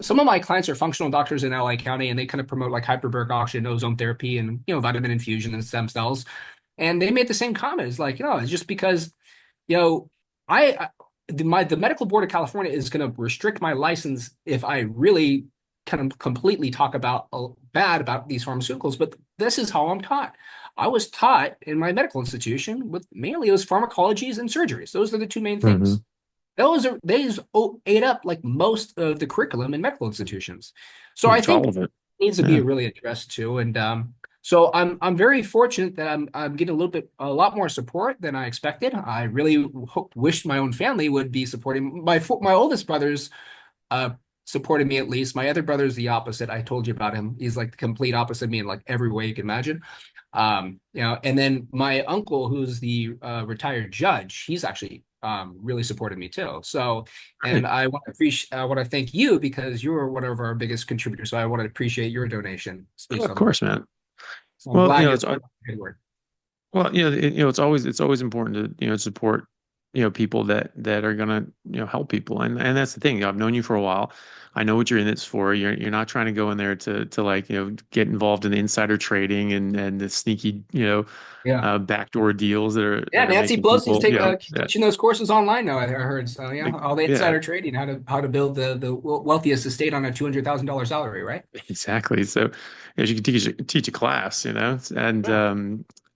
some of my clients are functional doctors in LA County, and they kind of promote like hyperbaric oxygen, ozone therapy, and vitamin infusion and stem cells. And they made the same comment. It's like, it's just because you know, the medical board of California is going to restrict my license if I really kind of completely talk about bad about these pharmaceuticals. But this is how I'm taught. I was taught in my medical institution with mainly it was pharmacologies and surgeries. Those are the two main Hmm. things. These ate up like most of the curriculum in medical institutions. So I It's think all it of it. needs to be Yeah. really addressed too. And so I'm very fortunate that I'm getting a lot more support than I expected. I really wished my own family would be supporting my oldest brothers uh supported me at least. My other brother's the opposite. I told you about him. He's like the complete opposite of me in like every way you can imagine. And then my uncle, who's the retired judge, he's actually really supported me too. So, and Great. I want to appreciate, I want to thank you because you were one of our biggest contributors. So I want to appreciate your donation. Oh, Speaks of on the record. course, man. So I'm Well, glad you're good work. it's always important to, support, people that are gonna, help people. And that's the thing. I've known you for a while. I know what you're in this for. You're not trying to go in there to like, get involved in insider trading and the sneaky, Yeah. backdoor deals Yeah, that are Nancy making Pelosi's people, teaching those courses online now. I heard. So yeah, all the yeah, insider trading, how to build the wealthiest estate on a $200,000 salary, right? exactly. So, you can teach a class, Yeah.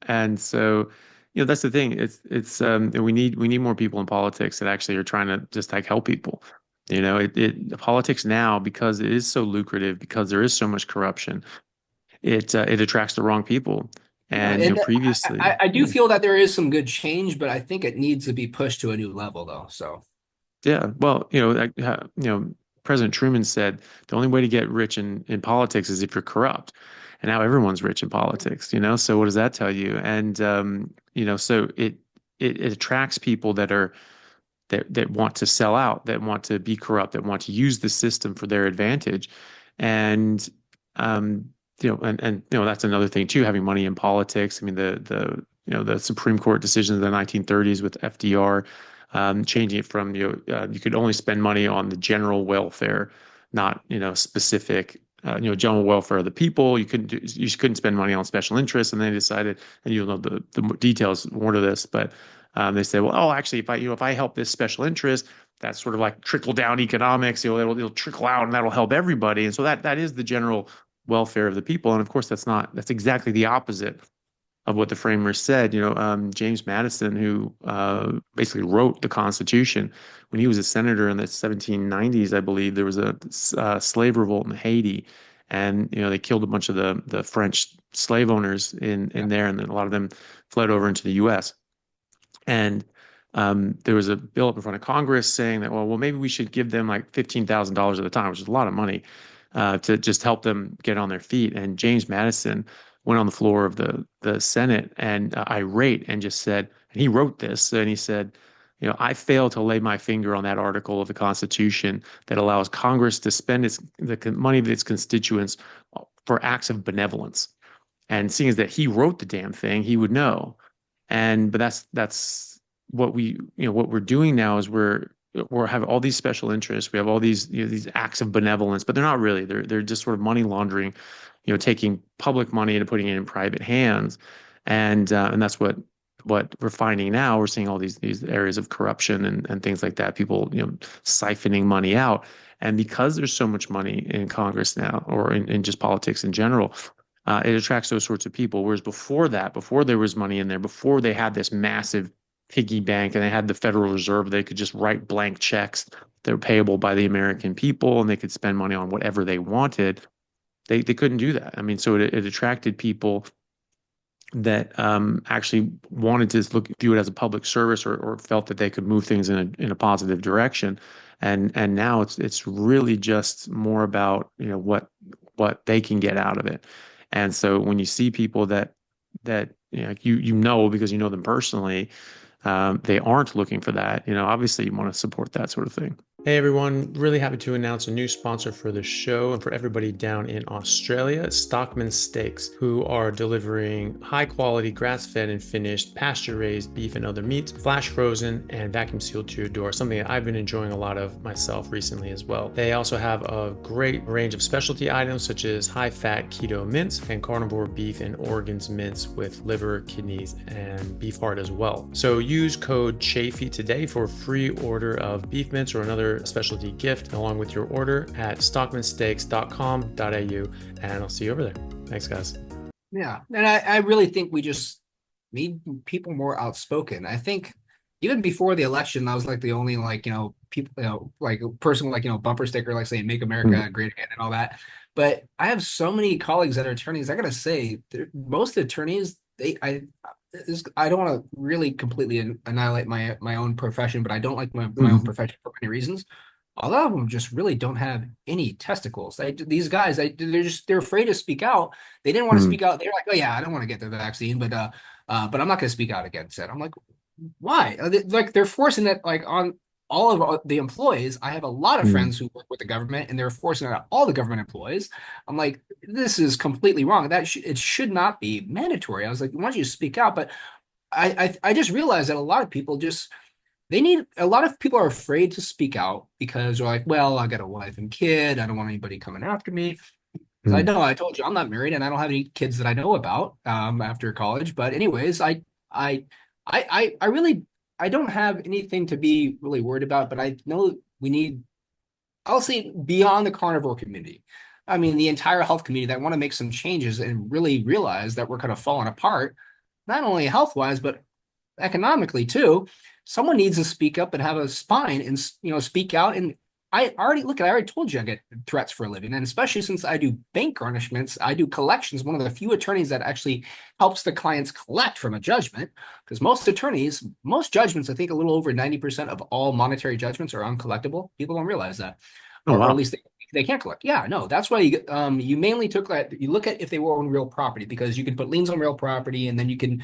and so, that's the thing. We need more people in politics that actually are trying to just like help people. Politics now, because it is so lucrative, because there is so much corruption, it attracts the wrong people. Yeah, And and previously, I do feel that there is some good change, but I think it needs to be pushed to a new level, though. So yeah, well, President Truman said the only way to get rich in politics is if you're corrupt. And now everyone's rich in politics, So what does that tell you? And so it attracts people that want to sell out, that want to be corrupt, that want to use the system for their advantage. And um, that's another thing too, having money in politics. I mean, the Supreme Court decision in the 1930s with FDR, changing it from, you could only spend money on the general welfare, not, specific, general welfare of the people. You couldn't spend money on special interests. And they decided, and you'll know the details more to this, but they say, well, oh, actually, if I help this special interest, that's sort of like trickle down economics. It'll trickle out, and that'll help everybody. And so that is the general welfare of the people. And of course, that's exactly the opposite of what the framers said. James Madison, who basically wrote the Constitution, when he was a senator in the 1790s, I believe there was a slave revolt in Haiti, and they killed a bunch of the French slave owners in yeah, there, and then a lot of them fled over into the U.S. And there was a bill up in front of Congress saying that, well, maybe we should give them like $15,000 at a time, which is a lot of money, to just help them get on their feet. And James Madison went on the floor of the Senate and irate and just said, and he wrote this, and he said, I fail to lay my finger on that article of the Constitution that allows Congress to spend the money of its constituents for acts of benevolence. And seeing as that he wrote the damn thing, he would know. But that's what we're doing now is we're have all these special interests. We have all these acts of benevolence, but they're not really. They're just sort of money laundering, taking public money and putting it in private hands. And that's what we're finding now. We're seeing all these areas of corruption and things like that. People, siphoning money out. And because there's so much money in Congress now, or in just politics in general, it attracts those sorts of people. Whereas before that, before there was money in there, before they had this massive piggy bank and they had the Federal Reserve, they could just write blank checks that were payable by the American people, and they could spend money on whatever they wanted. They couldn't do that. I mean, so it attracted people that actually wanted to view it as a public service, or felt that they could move things in a positive direction. And now it's really just more about, what they can get out of it. And so when you see people that because you know them personally, they aren't looking for that. Obviously you want to support that sort of thing. Hey everyone, really happy to announce a new sponsor for the show and for everybody down in Australia, Stockman Steaks, who are delivering high quality grass-fed and finished pasture-raised beef and other meats, flash frozen and vacuum sealed to your door, something that I've been enjoying a lot of myself recently as well. They also have a great range of specialty items such as high-fat keto mince and carnivore beef and organs mince with liver, kidneys, and beef heart as well. So use code Chaffee today for a free order of beef mince or another specialty gift along with your order at stockmansteaks.com.au, and I'll see you over there. Thanks, guys. Yeah. And I really think we just need people more outspoken. I think even before the election, I was like the only like, people, like a person with like, bumper sticker, like saying make Mm, America great again and all that. But I have so many colleagues that are attorneys. I gotta say, most attorneys, I don't want to really completely annihilate my own profession, but I don't like my own mm, profession for many reasons. A lot of them just really don't have any testicles. These guys, they're afraid to speak out. They didn't want to mm, speak out. They're like, oh yeah, I don't want to get the vaccine, but I'm not going to speak out against it. I'm like, why? Like they're forcing it like on all of the employees. I have a lot of mm, friends who work with the government, and they're forcing it on all the government employees. I'm like, this is completely wrong. It should not be mandatory. I was like, why don't you speak out? But I just realized that a lot of people just they need a lot of people are afraid to speak out because they're like, well, I got a wife and kid. I don't want anybody coming after me. So I mm, know I told you I'm not married and I don't have any kids that I know about after college. But anyways, I I really I don't have anything to be really worried about, but I know we need I'll say beyond the carnivore community. I mean, the entire health community that want to make some changes and really realize that we're kind of falling apart, not only health wise, but economically too. Someone needs to speak up and have a spine and speak out. And I already told you I get threats for a living, and especially since I do bank garnishments, I do collections. One of the few attorneys that actually helps the clients collect from a judgment, because most judgments, I think a little over 90% of all monetary judgments are uncollectible. People don't realize that, oh or at wow. least they can't collect. Yeah, no, that's why you mainly took that. You look at if they were on real property because you can put liens on real property, and then you can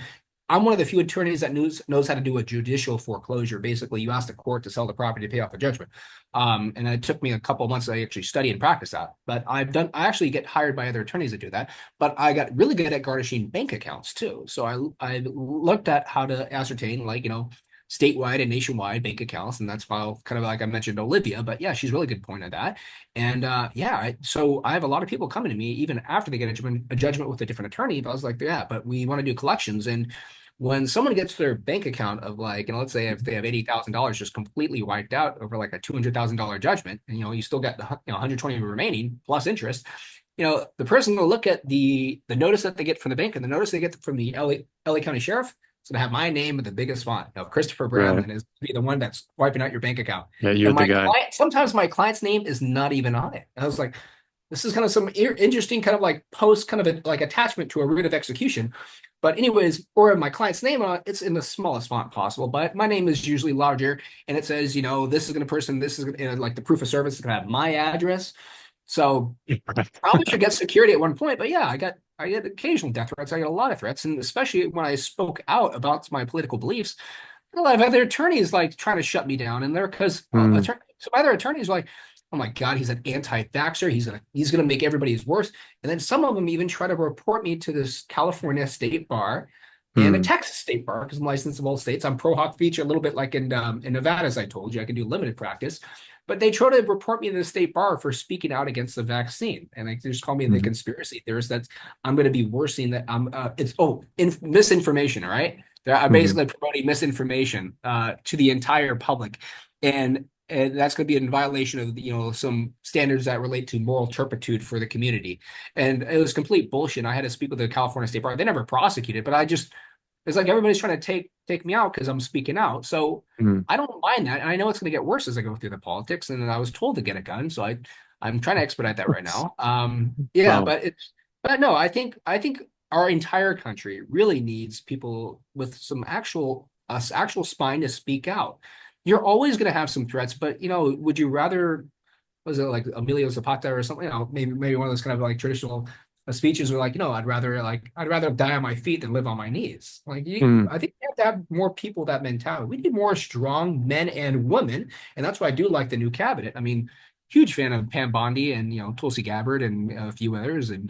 I'm one of the few attorneys that knows how to do a judicial foreclosure. Basically, you ask the court to sell the property to pay off the judgment. And it took me a couple of months to actually study and practice that. But I actually get hired by other attorneys to do that. But I got really good at garnishing bank accounts too. So I looked at how to ascertain, like, statewide and nationwide bank accounts. And that's why kind of like I mentioned Olivia, but yeah, she's a really good point at that. And yeah, so I have a lot of people coming to me even after they get a judgment with a different attorney. But I was like, yeah, but we want to do collections. And when someone gets their bank account of like, let's say if they have $80,000 just completely wiped out over like a $200,000 judgment, and you still got the 120 remaining plus interest, the person will look at the notice that they get from the bank and the notice they get from the LA County Sheriff. It's gonna have my name with the biggest font. Christopher Right. Brandlin is be the one that's wiping out your bank account. Yeah, you're And the my guy. client, sometimes my client's name is not even on it. And I was like, this is kind of some interesting kind of like post kind of like attachment to a root of execution. But anyways, or my client's name on it, it's in the smallest font possible. But my name is usually larger, and it says, this is going to person, this is like the proof of service is going to have my address. So probably should get security at one point. But yeah, I get occasional death threats. I get a lot of threats, and especially when I spoke out about my political beliefs, a lot of other attorneys like trying to shut me down, and they're because Mm, some other attorneys are like, oh my God, he's an anti-vaxxer. He's gonna make everybody's worse. And then some of them even try to report me to this California state bar and a mm, Texas state bar because I'm licensed in both states. I'm pro hoc feature a little bit like in Nevada, as I told you, I can do limited practice. But they try to report me to the state bar for speaking out against the vaccine, and they just call me the mm, conspiracy theorist. That's I'm going to be worsening that. It's misinformation. All right, they're mm, basically promoting misinformation to the entire public, and that's going to be in violation of some standards that relate to moral turpitude for the community. And it was complete bullshit. I had to speak with the California State Bar. They never prosecuted, but it's like everybody's trying to take me out because I'm speaking out. So mm. I don't mind that, and I know it's going to get worse as I go through the politics. And I was told to get a gun, so I'm trying to expedite that right now. Yeah, Wow. but no, I think our entire country really needs people with some actual spine to speak out. You're always going to have some threats, but would you rather was it like Emilio Zapata or something? Maybe one of those kind of like traditional speeches were like, I'd rather die on my feet than live on my knees. Mm, I think we have to have more people with that mentality. We need more strong men and women, and that's why I do like the new cabinet. I mean, huge fan of Pam Bondi and Tulsi Gabbard and a few others, and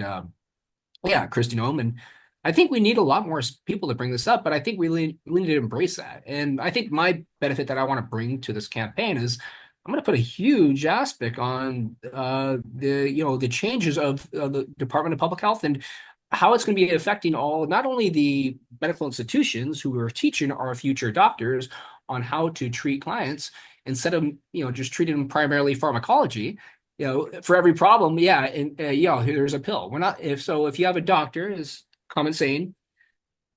yeah, Kristi Noem. And I think we need a lot more people to bring this up, but I think we need to embrace that. And I think my benefit that I want to bring to this campaign is I'm going to put a huge aspect on the changes of the Department of Public Health and how it's going to be affecting all, not only the medical institutions who are teaching our future doctors on how to treat clients instead of just treating them primarily pharmacology, for every problem, yeah, and there's a pill. We're not if you have a doctor, is common saying,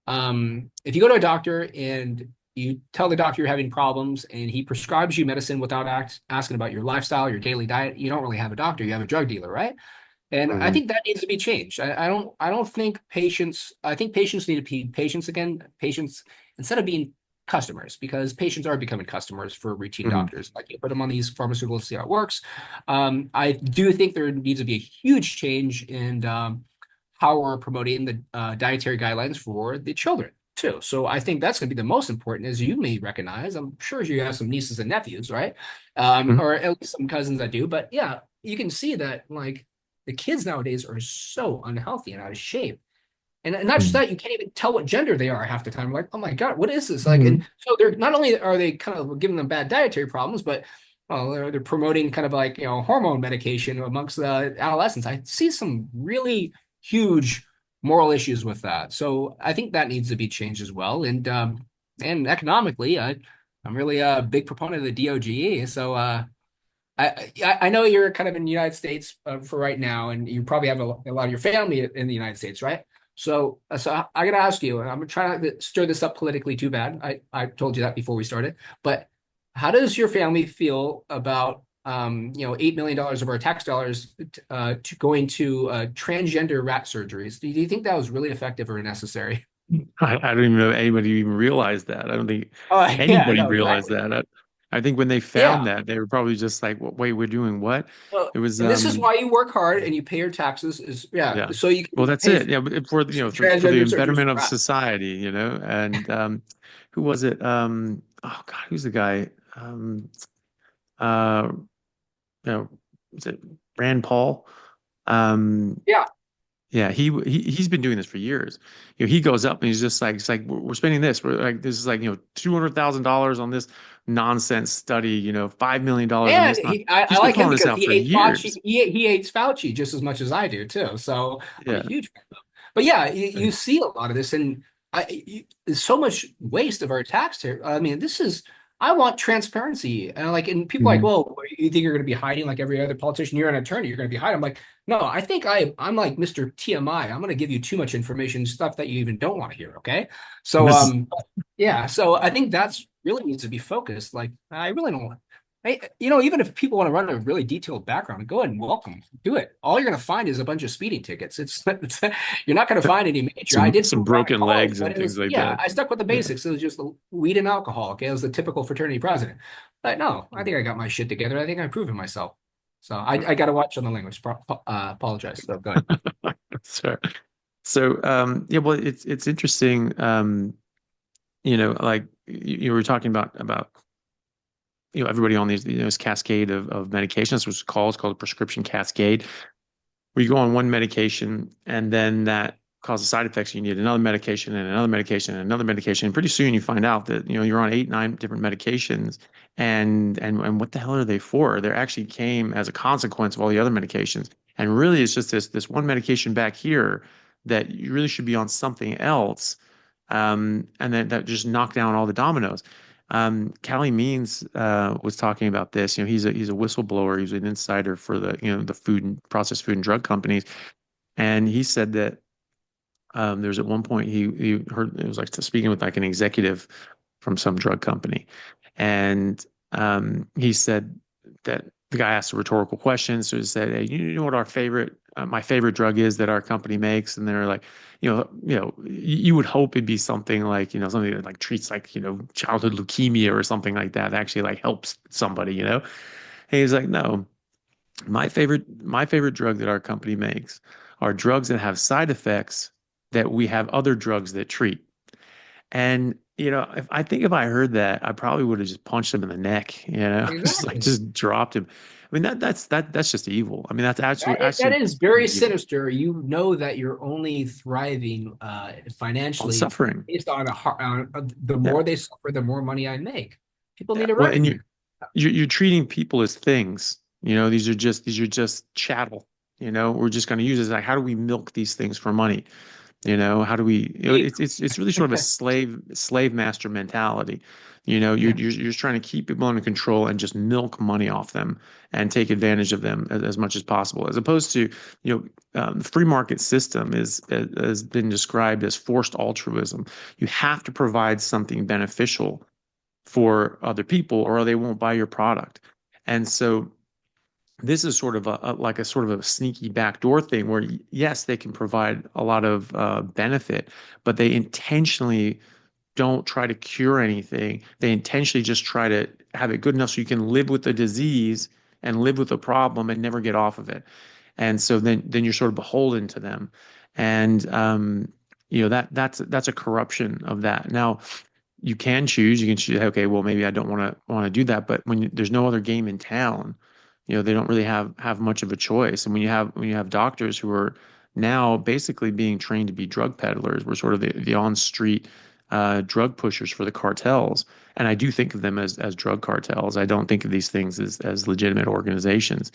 if you go to a doctor and you tell the doctor you're having problems and he prescribes you medicine without asking about your lifestyle, your daily diet, you don't really have a doctor, you have a drug dealer, right? And I mhm, think that needs to be changed. I don't think patients, I think patients need to be patients again, patients instead of being customers, because patients are becoming customers for routine mhm, doctors. Like you put them on these pharmaceuticals, see how it works. I do think there needs to be a huge change in how we're promoting the dietary guidelines for the children too. So I think that's going to be the most important, as you may recognize. I'm sure you have some nieces and nephews, right? mhm, Or at least some cousins that do. But yeah, you can see that like the kids nowadays are so unhealthy and out of shape. And not just mhm, that, you can't even tell what gender they are half the time. Like, oh my God, what is this? Like, and mhm. so they're not only are they kind of giving them bad dietary problems, but they're promoting kind of like hormone medication amongst the adolescents. I see some really huge moral issues with that. So I think that needs to be changed as well. And economically, I'm really a big proponent of the DOGE. So I know you're kind of in the United States for right now, and you probably have a lot of your family in the United States, right? So I got to ask you, and I'm trying to stir this up politically too bad. I told you that before we started, but how does your family feel about $8 million of our tax dollars to going to transgender rat surgeries? Do you think that was really effective or necessary? I don't even know if anybody even realized that. I don't think Oh, yeah, anybody no, realized exactly. that. I think when they found Yeah. that, they were probably just like, Wait, we're doing what?" Well, It was, and this is why you work hard and you pay your taxes is yeah, yeah. so you Well, can that's pay it. Yeah, but for for the transgender surgeries betterment for of rats. society, and who was it? Oh God, who's the guy? Uh, you know, is it Rand Paul? Um, Yeah. Yeah, he's been doing this for years. He goes up and he's just like, it's like we're spending this. We're like, this is like, $200,000 on this nonsense study. $5 million on And this. Not. I He's been like him calling this because out he for hates Fauci. years. He hates Fauci just as much as I do too. So I'm a Yeah. huge fan of him. But yeah, you see a lot of this, and there's so much waste of our tax here. I mean, I want transparency, and people are like, Mhm. well, you think you're going to be hiding like every other politician? You're an attorney, you're going to be hiding. I'm like, no, I think I'm like Mr. TMI. I'm going to give you too much information, stuff that you even don't want to hear. Okay, so This is yeah, so I think that's really needs to be focused. Like, I really don't. Even if people want to run a really detailed background, go ahead and welcome. Do it. All you're going to find is a bunch of speeding tickets. You're not going to find any major. I did some food crime in broken college, legs but and it things was, like yeah, that. I stuck with the Yeah. basics. It was just weed and alcohol. Okay, it was the typical fraternity president. But no, I think I got my shit together. I think I'm proving myself. So I got to watch on the language. Apologize. So good. Sure. So yeah, well, it's interesting. Like you were talking about everybody on these this cascade of medications, which is called a prescription cascade, where you go on one medication and then that causes side effects. You need another medication and another medication and another medication. And pretty soon you find out that you're on 8, 9 different medications, and what the hell are they for? They actually came as a consequence of all the other medications. And really, it's just this one medication back here that you really should be on something else, and then that just knocked down all the dominoes. Callie Means was talking about this. He's a whistleblower. He's an insider for the food and processed food and drug companies, and he said that there's at one point he heard it was like speaking with like an executive from some drug company, and he said that the guy asked a rhetorical question. So he said, "Hey, you know what my favorite drug is that our company makes?" And they're like, you would hope it'd be something like something that like treats like childhood leukemia or something like that actually like helps somebody. And he's like, "No, my favorite drug that our company makes are drugs that have side effects that we have other drugs that treat. And if I heard that, I probably would have just punched him in the neck, just like Exactly. just dropped him. I mean that's just evil. I mean that's That actually is very pretty evil. sinister. You know that you're only thriving On financially suffering. based on the Yeah. more they suffer, the more money I make. People Yeah. need to Well, and recognize. you're treating people as things. These are just chattel. We're just going to use it as like, how do we milk these things for money? How do we, Hey, it's really sort of a slave master mentality. You're, yeah, you're just trying to keep people under control and just milk money off them and take advantage of them as much as possible, as opposed to, the free market system has been described as forced altruism. You have to provide something beneficial for other people or they won't buy your product. And so this is sort of like a sort of a sneaky backdoor thing where yes, they can provide a lot of benefit, but they intentionally don't try to cure anything. They intentionally just try to have it good enough so you can live with the disease and live with the problem and never get off of it. And so then you're sort of beholden to them. And that's a corruption of that. Now, you can choose, okay, well, maybe I don't want to do that. But there's no other game in town, they don't really have much of a choice. And when you have doctors who are now basically being trained to be drug peddlers, we're sort of the on-street drug pushers for the cartels. And I do think of them as drug cartels. I don't think of these things as legitimate organizations.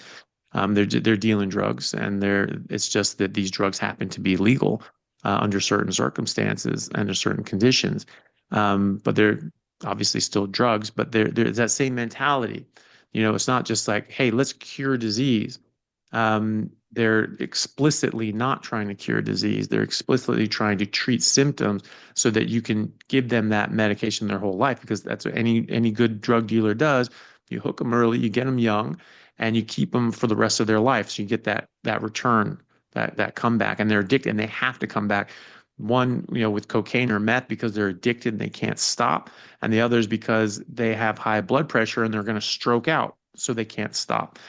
They're dealing drugs, and it's just that these drugs happen to be legal under certain circumstances, under certain conditions. But they're obviously still drugs, but there's that same mentality. It's not just like, hey, let's cure disease. They're explicitly not trying to cure disease. They're explicitly trying to treat symptoms so that you can give them that medication their whole life, because that's what any good drug dealer does. You hook them early, you get them young, and you keep them for the rest of their life. So you get that return, that comeback, and they're addicted, and they have to come back. One, with cocaine or meth because they're addicted and they can't stop, and the others because they have high blood pressure and they're going to stroke out, so they can't stop.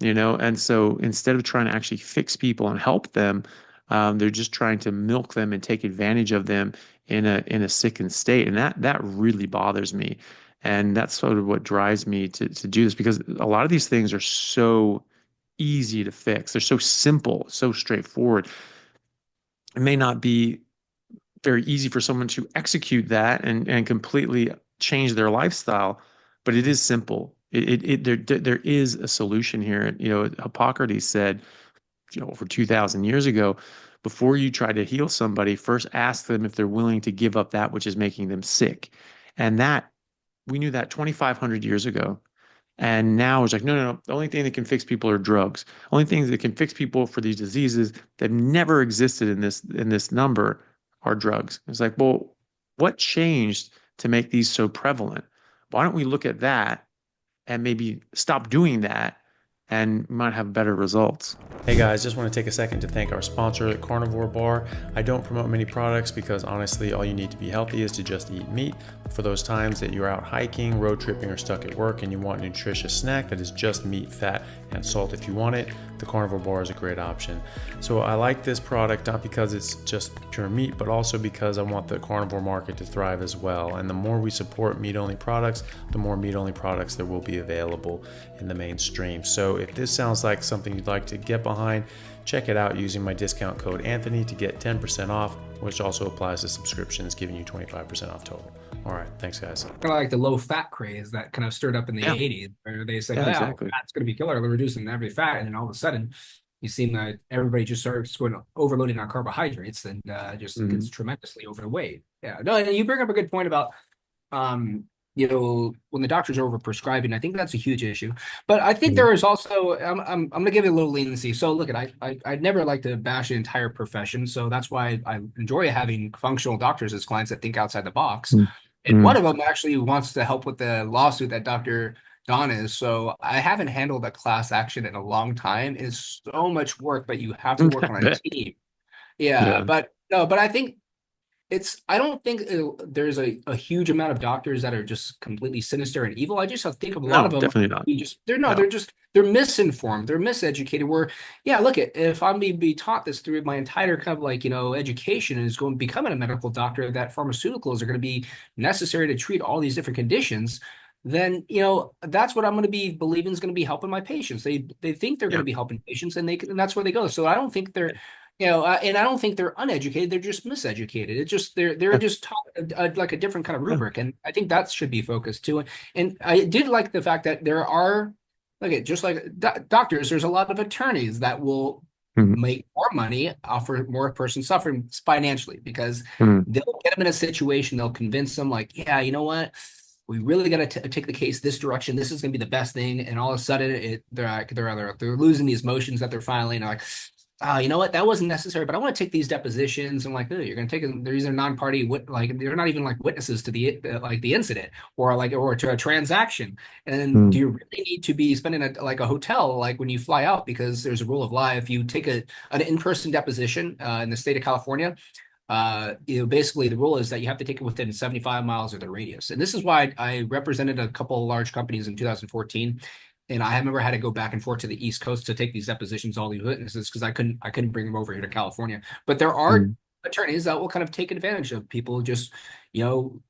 And so instead of trying to actually fix people and help them, they're just trying to milk them and take advantage of them in a sickened state, and that really bothers me. And that's sort of what drives me to do this, because a lot of these things are so easy to fix. They're so simple, so straightforward. It may not be very easy for someone to execute that and completely change their lifestyle, but it is simple. There is a solution here. Hippocrates said, over 2,000 years ago, before you try to heal somebody, first ask them if they're willing to give up that which is making them sick. And that we knew that 2,500 years ago. And now it's like, no, no, no. The only thing that can fix people are drugs. Only things that can fix people for these diseases that never existed in this number are drugs. It's like, well, what changed to make these so prevalent? Why don't we look at that and maybe stop doing that, and we might have better results. Hey guys, just want to take a second to thank our sponsor, Carnivore Bar. I don't promote many products because honestly, all you need to be healthy is to just eat meat. For those times that you're out hiking, road tripping, or stuck at work and you want a nutritious snack that is just meat, fat, and salt if you want it, the Carnivore Bar is a great option. So I like this product not because it's just pure meat, but also because I want the carnivore market to thrive as well. And the more we support meat-only products, the more meat-only products there will be available in the mainstream. So if this sounds like something you'd like to get behind, check it out using my discount code Anthony to get 10% off, which also applies to subscriptions, giving you 25% off total. All right, thanks guys. kind of like the low fat craze that kind of stirred up in the Yeah, 80s, where they said, yeah, "Well, exactly. fat's going to be killer. We're reducing every fat," and then all of a sudden, you see that everybody just starts going overloading on carbohydrates and just gets Mhm. tremendously overweight. Yeah, no, and you bring up a good point about when the doctors are over prescribing. I think that's a huge issue. But I think Mhm. there is also I'm gonna give you a little leniency. So look, I'd never like to bash the entire profession. So that's why I enjoy having functional doctors as clients that think outside the box. And one Mhm. of them actually wants to help with the lawsuit that Dr. Don is. So I haven't handled a class action in a long time. It's so much work, but you have to work I on a bet. team. Yeah, Yeah. but no, but I think I don't think there's a huge amount of doctors that are just completely sinister and evil. I just think of a lot No, of them, definitely not. they're no, No. they're misinformed, they're miseducated. Where, yeah, look at, if I'm being be taught this through my entire kind of like, education, and is going becoming a medical doctor, that pharmaceuticals are going to be necessary to treat all these different conditions, then that's what I'm going to be believing is going to be helping my patients. They think they're going Yeah. to be helping patients, and that's where they go. So I don't think they're, and I don't think they're uneducated. They're just miseducated. It's just they're Yeah. just taught like a different kind of Yeah. rubric, and I think that should be focused too. And I did like the fact that there are, like, just like doctors, there's a lot of attorneys that will Mhm. make more money off of more person suffering financially, because Mhm. they'll get them in a situation, they'll convince them like, yeah, you know what, we really got to take the case this direction. This is going to be the best thing. And all of a sudden, they're losing these motions that they're filing. They're like, you know what? That wasn't necessary, but I want to take these depositions. I'm like, oh, you're going to take them. They're either non-party, like they're not even like witnesses to the incident, or to a transaction. And then, do Mhm. you really need to be spending like a hotel, like when you fly out? Because there's a rule of law. If you take an in-person deposition in the state of California, basically the rule is that you have to take it within 75 miles of the radius. And this is why I represented a couple of large companies in 2014. And I remember had to go back and forth to the East Coast to take these depositions, all these witnesses, because I couldn't bring them over here to California. But there are Mhm. attorneys that will kind of take advantage of people just,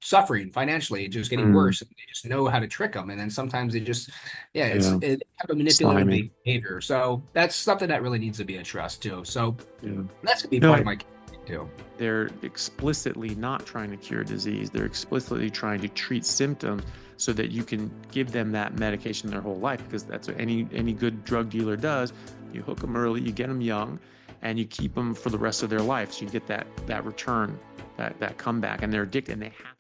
suffering financially, just getting Mhm. worse. And they just know how to trick them. And then sometimes they just, yeah, Yeah. it's kind of manipulative Slimy. behavior. So that's something that really needs to be addressed too. So Yeah. that's gonna be part No, of my too. they're explicitly not trying to cure disease. They're explicitly trying to treat symptoms so that you can give them that medication their whole life, because that's what any good drug dealer does. You hook them early, you get them young, and you keep them for the rest of their life. So you get that return, that comeback, and they're addicted, and they have